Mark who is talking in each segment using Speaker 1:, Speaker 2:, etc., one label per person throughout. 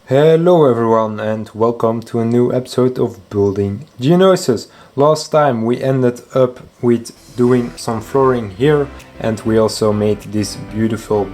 Speaker 1: Hello everyone and welcome to a new episode of Building Geonosis. Last time we ended up with doing some flooring here, and we also made this beautiful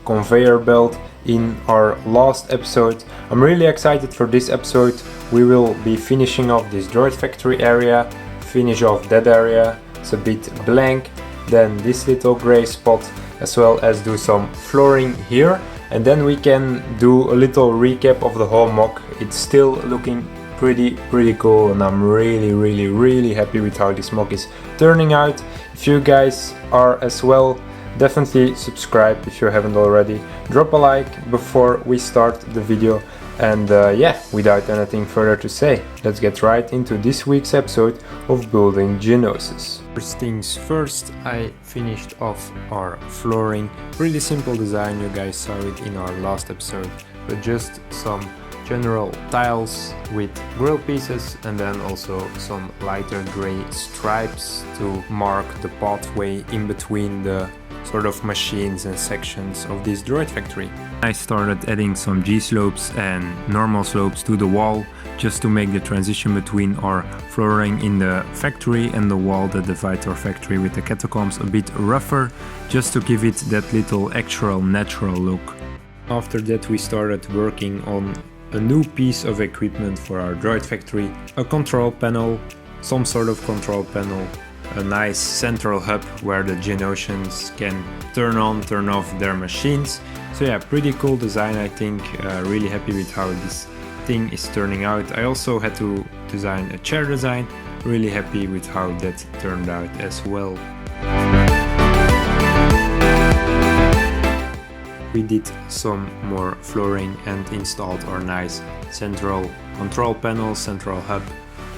Speaker 1: conveyor belt in our last episode. I'm really excited for this episode. We will be finishing off this droid factory area, finish off that area, it's a bit blank, then this little gray spot, as well as do some flooring here. And then we can do a little recap of the whole mock. It's still looking pretty cool, and I'm really happy with how this mock is turning out. If you guys are as well, definitely subscribe if you haven't already. Drop a like before we start the video. And yeah, without anything further to say, let's get right into this week's episode of Building Geonosis. First things first, I finished off our flooring. Really simple design, you guys saw it in our last episode, but just some general tiles with grill pieces and then also some lighter gray stripes to mark the pathway in between the sort of machines and sections of this droid factory. I started adding some G-slopes and normal slopes to the wall just to make the transition between our flooring in the factory and the wall that divides our factory with the catacombs a bit rougher, just to give it that little extra natural look. After that we started working on a new piece of equipment for our droid factory, a control panel, some sort of control panel, a nice central hub where the Geonosians can turn on, turn off their machines. So yeah, pretty cool design, I think. Really happy with how this thing is turning out. I also had to design a chair design. Really happy with how that turned out as well. We did some more flooring and installed our nice central control panel, central hub,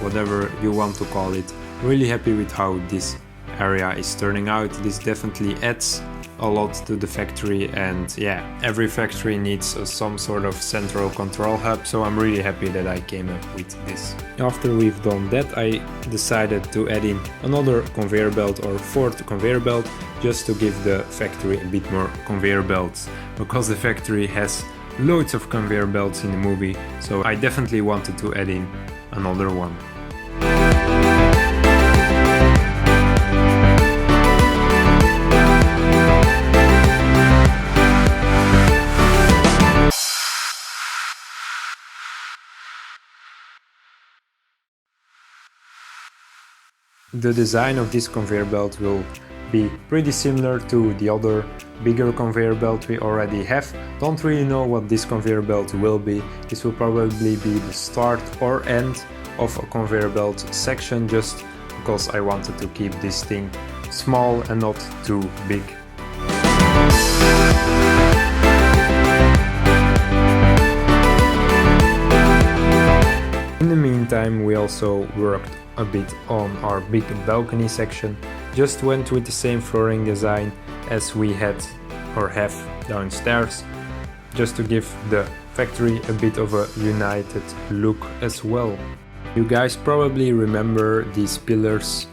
Speaker 1: whatever you want to call it. Really happy with how this area is turning out. This definitely adds a lot to the factory, and yeah, every factory needs some sort of central control hub, so I'm really happy that I came up with this. After we've done that, I decided to add in another conveyor belt, or fourth conveyor belt, just to give the factory a bit more conveyor belts, because the factory has loads of conveyor belts in the movie, so I definitely wanted to add in another one. The design of this conveyor belt will be pretty similar to the other bigger conveyor belt we already have. Don't really know what this conveyor belt will be. This will probably be the start or end of a conveyor belt section, just because I wanted to keep this thing small and not too big. In the meantime, we also worked a bit on our big balcony section. Just went with the same flooring design as we had or have downstairs, just to give the factory a bit of a united look as well. You guys probably remember these pillars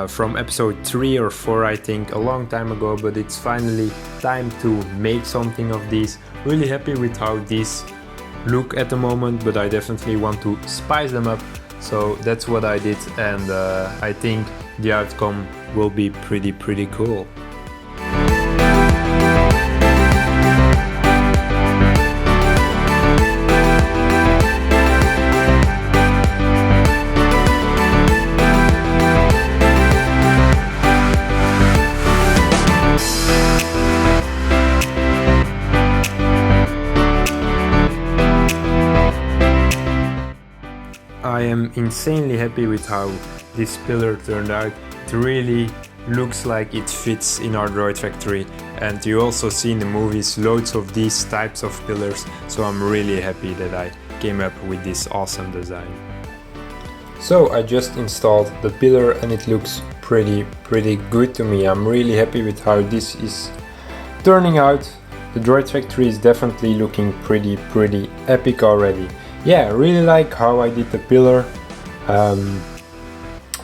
Speaker 1: from episode 3 or 4, I think, a long time ago, but it's finally time to make something of these. Really happy with how these look at the moment, but I definitely want to spice them up. So that's what I did, and I think the outcome will be pretty cool. I am insanely happy with how this pillar turned out. It really looks like it fits in our droid factory, and you also see in the movies loads of these types of pillars, so I'm really happy that I came up with this awesome design. So I just installed the pillar and it looks pretty good to me. I'm really happy with how this is turning out. The droid factory is definitely looking pretty epic already. Yeah, really like how I did the pillar.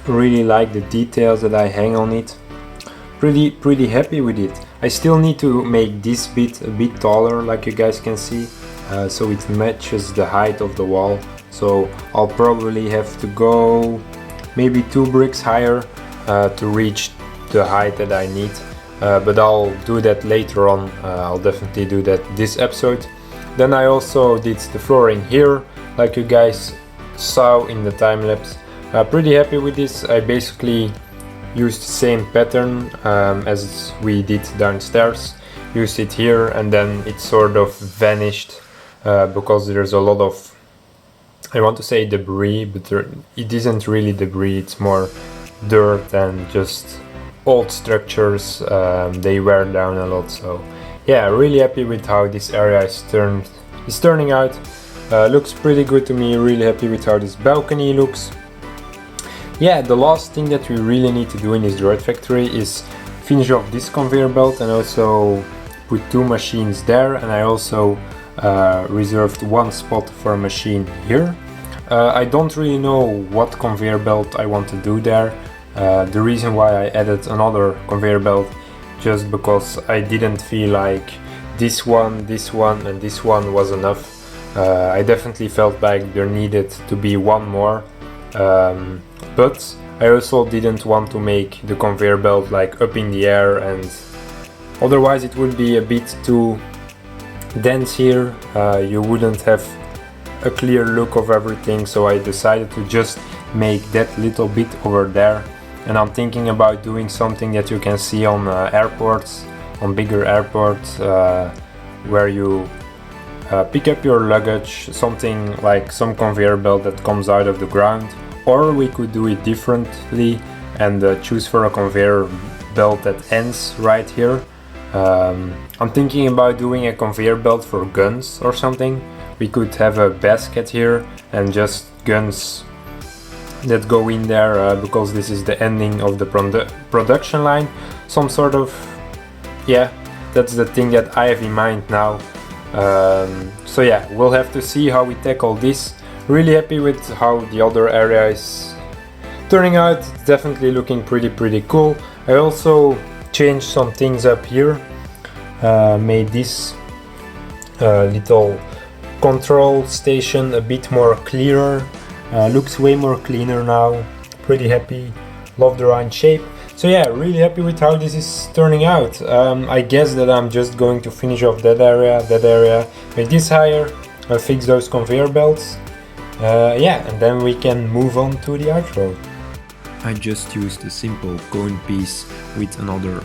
Speaker 1: Really like the details that I hang on it. Pretty happy with it. I still need to make this bit a bit taller, like you guys can see. so it matches the height of the wall. So I'll probably have to go maybe 2 bricks higher to reach the height that I need, but I'll do that later on. I'll definitely do that this episode. Then I also did the flooring here, like you guys saw in the time lapse. Pretty happy with this. I basically used the same pattern as we did downstairs, used it here, and then it sort of vanished because there's a lot of, I want to say debris, but it isn't really debris, it's more dirt and just old structures. They wear down a lot. So yeah, really happy with how this area is turning out. Looks pretty good to me. Really happy with how this balcony looks. Yeah, the last thing that we really need to do in this droid factory is finish off this conveyor belt and also put 2 machines there, and I also reserved 1 spot for a machine here. I don't really know what conveyor belt I want to do there. The reason why I added another conveyor belt just because I didn't feel like this one, and this one was enough. I definitely felt like there needed to be 1 more, but I also didn't want to make the conveyor belt like up in the air, and otherwise it would be a bit too dense here. You wouldn't have a clear look of everything, so I decided to just make that little bit over there. And I'm thinking about doing something that you can see on airports, on bigger airports, where you pick up your luggage, something like some conveyor belt that comes out of the ground. Or we could do it differently and choose for a conveyor belt that ends right here. I'm thinking about doing a conveyor belt for guns or something. We could have a basket here and just guns that go in there because this is the ending of the production line. Some sort of, yeah, that's the thing that I have in mind now. So yeah, we'll have to see how we tackle this. Really happy with how the other area is turning out. It's definitely looking pretty cool. I also changed some things up here. Made this little control station a bit more clearer. Looks way more cleaner now. Pretty happy. Love the round shape. So yeah, really happy with how this is turning out. I guess that I'm just going to finish off that area, make this higher, fix those conveyor belts. Yeah, and then we can move on to the outro.
Speaker 2: I just used a simple cone piece with another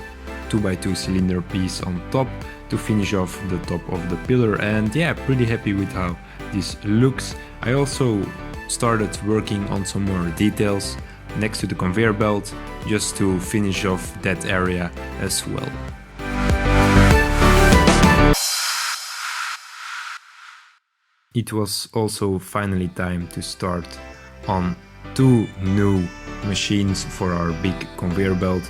Speaker 2: 2x2 cylinder piece on top to finish off the top of the pillar, and yeah, pretty happy with how this looks. I also started working on some more details next to the conveyor belt just to finish off that area as well. It was also finally time to start on 2 new machines for our big conveyor belt.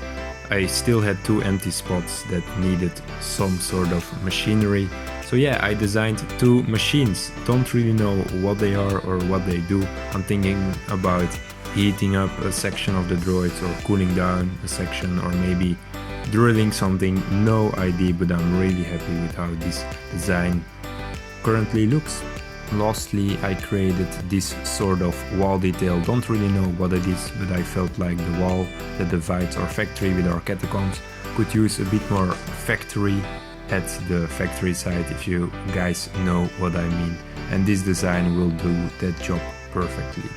Speaker 2: I still had 2 empty spots that needed some sort of machinery. So yeah, I designed 2 machines. Don't really know what they are or what they do. I'm thinking about heating up a section of the droids or cooling down a section, or maybe drilling something. No idea, but I'm really happy with how this design currently looks. Lastly, I created this sort of wall detail. Don't really know what it is, but I felt like the wall that divides our factory with our catacombs could use a bit more factory at the factory side, if you guys know what I mean. And this design will do that job perfectly.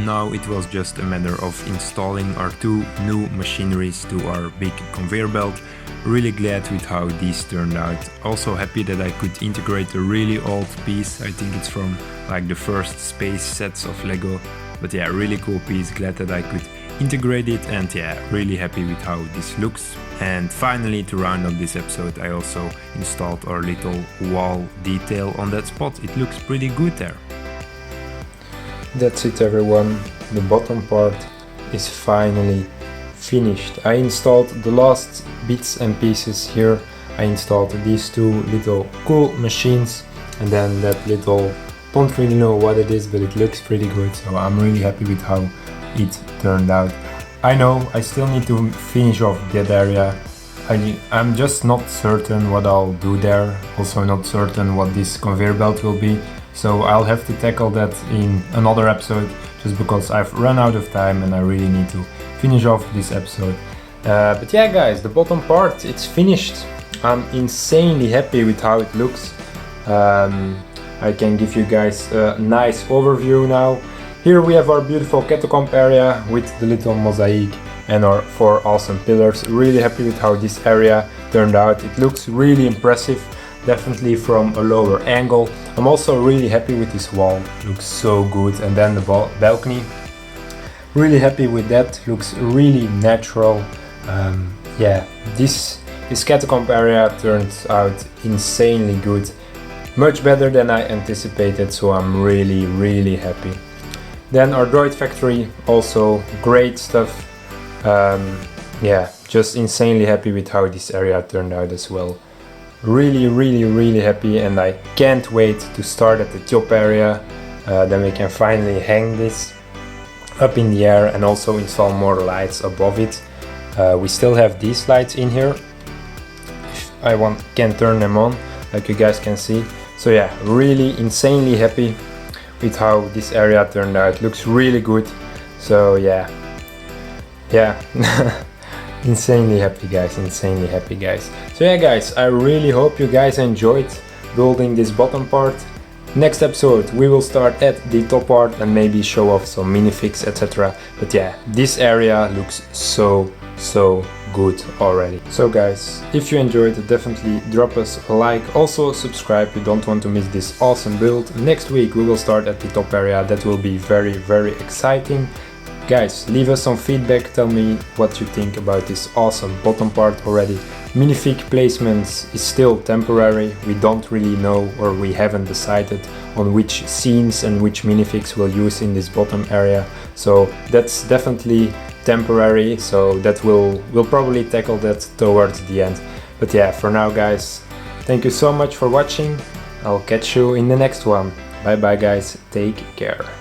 Speaker 2: Now it was just a matter of installing our 2 new machineries to our big conveyor belt. Really glad with how these turned out. Also happy that I could integrate a really old piece. I think it's from like the first space sets of Lego. But yeah, really cool piece. Glad that I could integrate it, and yeah, really happy with how this looks. And finally, to round up this episode, I also installed our little wall detail on that spot. It looks pretty good there.
Speaker 1: That's it, everyone. The bottom part is finally finished. I installed the last bits and pieces here. I installed these 2 little cool machines, and then that little, don't really know what it is, but it looks pretty good, so I'm really happy with how it turned out. I know I still need to finish off that area. I'm just not certain what I'll do there, also not certain what this conveyor belt will be, so I'll have to tackle that in another episode, just because I've run out of time and I really need to finish off this episode. But yeah guys, the bottom part, it's finished. I'm insanely happy with how it looks. I can give you guys a nice overview now. Here we have our beautiful catacomb area with the little mosaic and our 4 awesome pillars. Really happy with how this area turned out. It looks really impressive, definitely from a lower angle. I'm also really happy with this wall, looks so good. And then the balcony, really happy with that, looks really natural. Yeah, this catacomb area turns out insanely good, much better than I anticipated, so I'm really happy. Then our droid factory, also great stuff. Yeah, just insanely happy with how this area turned out as well. Really happy, and I can't wait to start at the top area. Then we can finally hang this up in the air and also install more lights above it. We still have these lights in here. If I can turn them on, like you guys can see. So yeah, really insanely happy with how this area turned out. Looks really good. So yeah, insanely happy guys, insanely happy guys. So yeah guys, I really hope you guys enjoyed building this bottom part. Next episode we will start at the top part and maybe show off some minifigs, etc. But yeah, this area looks so good already. So guys, if you enjoyed, definitely drop us a like, also subscribe if you don't want to miss this awesome build. Next week we will start at the top area. That will be very exciting. Guys, leave us some feedback, tell me what you think about this awesome bottom part already. Minifig placements is still temporary, we don't really know, or we haven't decided on which scenes and which minifigs we'll use in this bottom area, so that's definitely temporary, so that we'll probably tackle that towards the end. But yeah, for now guys, thank you so much for watching. I'll catch you in the next one. Bye bye guys, take care.